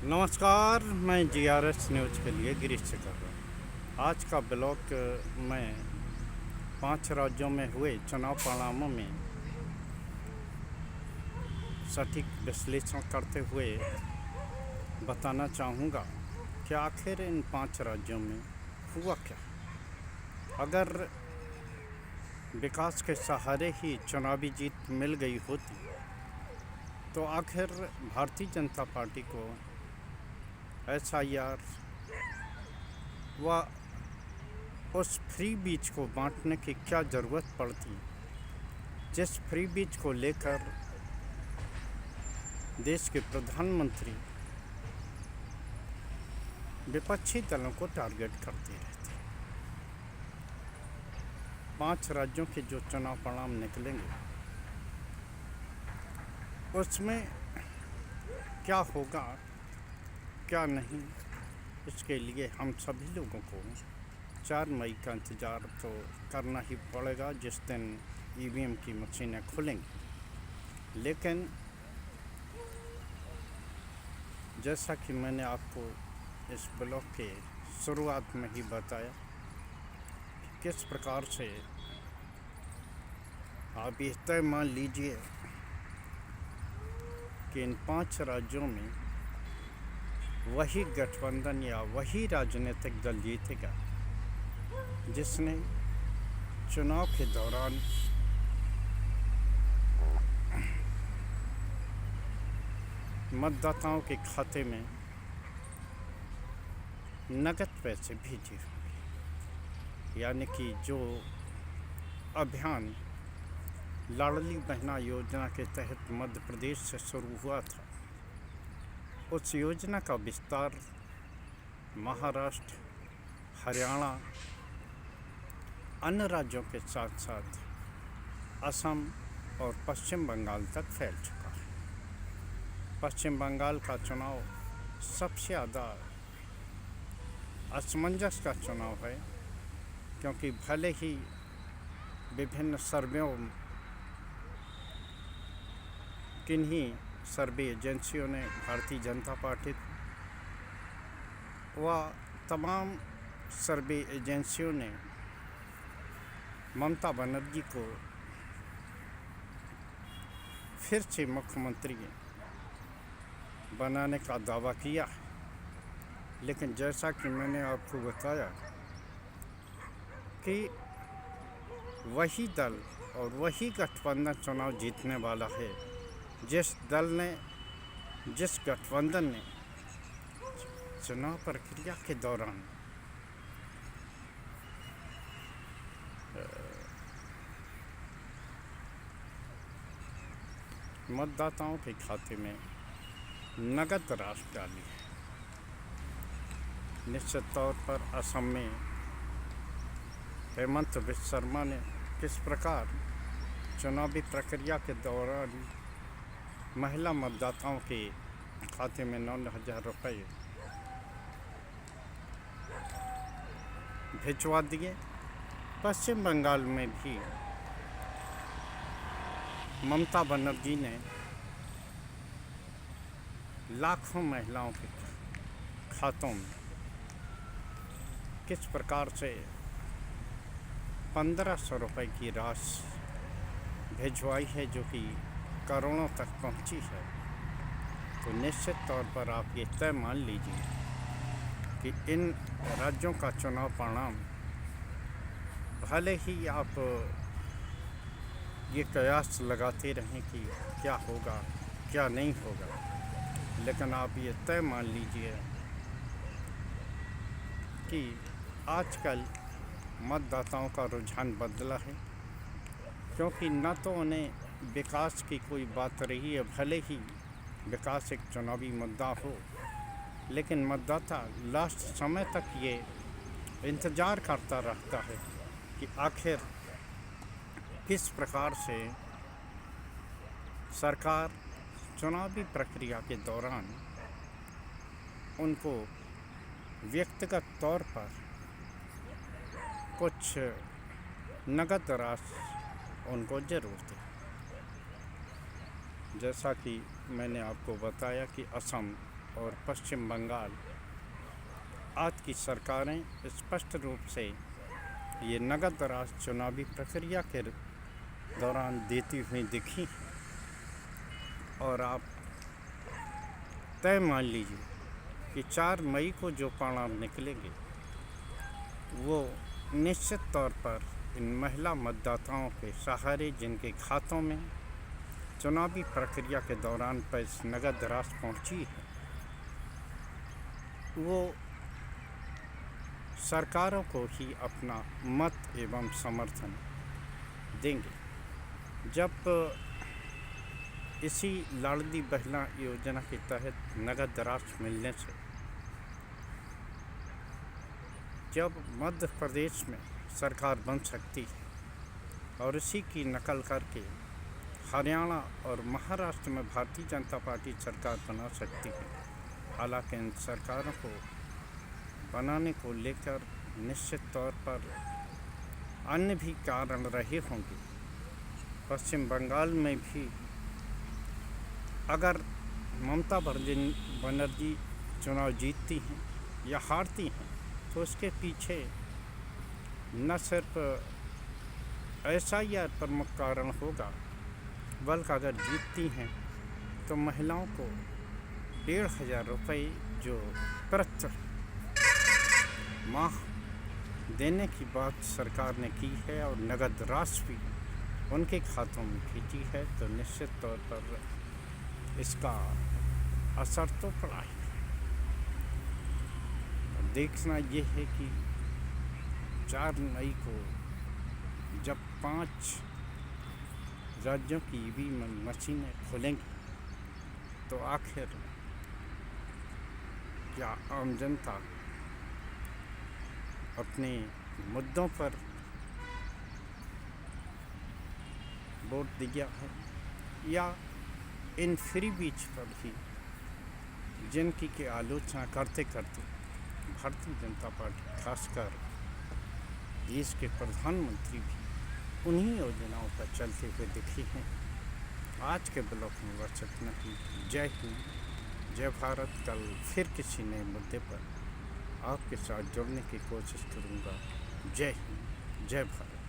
नमस्कार, मैं GRS news के लिए गिरीश से कर रहा हूँ। आज का ब्लॉग में 5 राज्यों में हुए चुनाव परिणामों में सटीक विश्लेषण करते हुए बताना चाहूँगा कि आखिर इन 5 राज्यों में हुआ क्या। अगर विकास के सहारे ही चुनावी जीत मिल गई होती तो आखिर भारतीय जनता पार्टी को SIR व उस फ्री बीज को बांटने की क्या ज़रूरत पड़ती, जिस फ्री बीज को लेकर देश के प्रधानमंत्री विपक्षी दलों को टारगेट करते रहते। 5 राज्यों के जो चुनाव परिणाम निकलेंगे उसमें क्या होगा क्या नहीं, इसके लिए हम सभी लोगों को 4 मई का इंतज़ार तो करना ही पड़ेगा, जिस दिन EVM की मशीनें खुलेंगी। लेकिन जैसा कि मैंने आपको इस ब्लॉग के शुरुआत में ही बताया, किस प्रकार से आप ये तय मान लीजिए कि इन 5 राज्यों में वही गठबंधन या वही राजनीतिक दल जीतेगा जिसने चुनाव के दौरान मतदाताओं के खाते में नगद पैसे भेजे होंगे। यानी कि जो अभियान लाडली बहना योजना के तहत मध्य प्रदेश से शुरू हुआ था, उस योजना का विस्तार महाराष्ट्र, हरियाणा, अन्य राज्यों के साथ साथ असम और पश्चिम बंगाल तक फैल चुका है। पश्चिम बंगाल का चुनाव सबसे ज़्यादा असमंजस का चुनाव है, क्योंकि भले ही विभिन्न सर्वेयों किन्हीं सर्वे एजेंसियों ने भारतीय जनता पार्टी व तमाम सर्वे एजेंसियों ने ममता बनर्जी को फिर से मुख्यमंत्री बनाने का दावा किया, लेकिन जैसा कि मैंने आपको बताया कि वही दल और वही गठबंधन चुनाव जीतने वाला है जिस गठबंधन ने चुनाव प्रक्रिया के दौरान मतदाताओं के खाते में नगद राशि डाली है। निश्चित तौर पर असम में हेमंत बिस्वा शर्मा ने किस प्रकार चुनावी प्रक्रिया के दौरान महिला मतदाताओं के खाते में 9,000 रुपये भिजवा दिए। पश्चिम बंगाल में भी ममता बनर्जी ने लाखों महिलाओं के खातों में किस प्रकार से 1,500 रुपये की राशि भिजवाई है, जो कि करोड़ों तक पहुंची है। तो निश्चित तौर पर आप ये तय मान लीजिए कि इन राज्यों का चुनाव परिणाम, भले ही आप ये कयास लगाते रहें कि क्या होगा क्या नहीं होगा, लेकिन आप ये तय मान लीजिए कि आजकल मतदाताओं का रुझान बदला है, क्योंकि न तो उन्हें विकास की कोई बात रही है। भले ही विकास एक चुनावी मुद्दा हो, लेकिन मतदाता लास्ट समय तक ये इंतज़ार करता रहता है कि आखिर किस प्रकार से सरकार चुनावी प्रक्रिया के दौरान उनको व्यक्तिगत तौर पर कुछ नगद राशि उनको ज़रूरत है। जैसा कि मैंने आपको बताया कि असम और पश्चिम बंगाल आज की सरकारें स्पष्ट रूप से ये नगद राशि चुनावी प्रक्रिया के दौरान देती हुई दिखी। और आप तय मान लीजिए कि 4 मई को जो परिणाम निकलेंगे वो निश्चित तौर पर इन महिला मतदाताओं के सहारे, जिनके खातों में चुनावी प्रक्रिया के दौरान पैसे नगद राशि पहुंची है, वो सरकारों को ही अपना मत एवं समर्थन देंगे। जब इसी लाडली बहना योजना के तहत नगद राशि मिलने से जब मध्य प्रदेश में सरकार बन सकती है और इसी की नकल करके हरियाणा और महाराष्ट्र में भारतीय जनता पार्टी सरकार बना सकती है। हालांकि इन सरकारों को बनाने को लेकर निश्चित तौर पर अन्य भी कारण रहे होंगे। पश्चिम बंगाल में भी अगर ममता बनर्जी चुनाव जीतती हैं या हारती हैं तो उसके पीछे न सिर्फ SIR प्रमुख कारण होगा, बल्कि अगर जीतती हैं तो महिलाओं को 1,500 रुपये जो प्रति माह देने की बात सरकार ने की है और नगद राशि भी उनके खातों में भेजी है, तो निश्चित तौर पर इसका असर तो पड़ा है। देखना ये है कि 4 मई को जब 5 राज्यों की EVM मशीनें खुलेंगी तो आखिर क्या आम जनता अपने मुद्दों पर वोट दिया है या इन फ्री बीच पर ही जिनकी की आलोचना करते करते भारतीय जनता पार्टी, खासकर देश के प्रधानमंत्री भी उन्हीं योजनाओं पर चलते हुए दिखे हैं। आज के ब्लॉग में बस इतना ही। जय हिंद, जय भारत। कल फिर किसी नए मुद्दे पर आपके साथ जुड़ने की कोशिश करूँगा। जय हिंद, जय भारत।